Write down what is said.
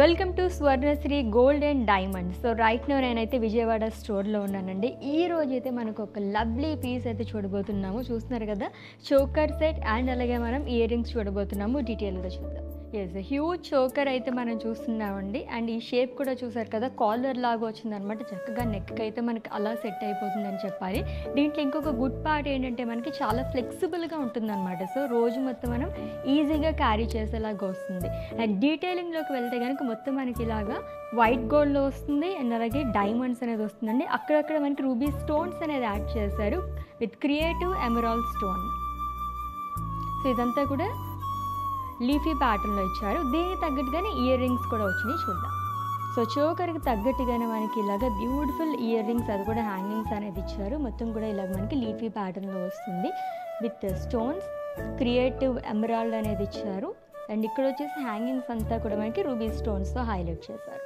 Welcome to Swarnasri gold and diamonds. So right now నేనైతే విజయవాడ స్టోర్లో ఉన్నానండి. ఈ రోజు అయితే మనకు ఒక లవ్లీ పీస్ అయితే చూడబోతున్నాము. చూస్తున్నారు కదా, చోకర్ సెట్ అండ్ అలాగే మనం ఇయర్ రింగ్స్ చూడబోతున్నాము. డీటెయిల్గా చూద్దాం. ఎస్, హ్యూజ్ చోకర్ అయితే మనం చూస్తున్నామండి. అండ్ ఈ షేప్ కూడా చూసారు కదా, కాలర్ లాగా వచ్చిందనమాట. చక్కగా నెక్కి అయితే మనకి అలా సెట్ అయిపోతుందని చెప్పాలి. దీంట్లో ఇంకొక గుడ్ పార్ట్ ఏంటంటే మనకి చాలా ఫ్లెక్సిబుల్గా ఉంటుందన్నమాట. సో రోజు మొత్తం మనం ఈజీగా క్యారీ చేసేలాగా వస్తుంది. అండ్ డీటెయిలింగ్లోకి వెళ్తే కనుక మొత్తం మనకి ఇలాగా వైట్ గోల్డ్లో వస్తుంది అండ్ అలాగే డైమండ్స్ అనేది వస్తుందండి. అక్కడక్కడ మనకి రూబీ స్టోన్స్ అనేది యాడ్ చేశారు with creative emerald stone. So ఇదంతా కూడా లీఫీ ప్యాటర్న్లో ఇచ్చారు. దీనికి తగ్గట్టుగానే ఇయర్ రింగ్స్ కూడా వచ్చినాయి, చూద్దాం. సో చోకర్కి తగ్గట్టుగానే మనకి ఇలాగ బ్యూటిఫుల్ ఇయర్ రింగ్స్, అది కూడా హ్యాంగింగ్స్ అనేది ఇచ్చారు. మొత్తం కూడా ఇలాగ మనకి లీఫీ ప్యాటర్న్లో వస్తుంది విత్ స్టోన్స్, క్రియేటివ్ ఎమరాల్డ్ అనేది ఇచ్చారు. అండ్ ఇక్కడ వచ్చేసి హ్యాంగింగ్స్ అంతా కూడా మనకి రూబీ స్టోన్స్తో హైలైట్ చేశారు.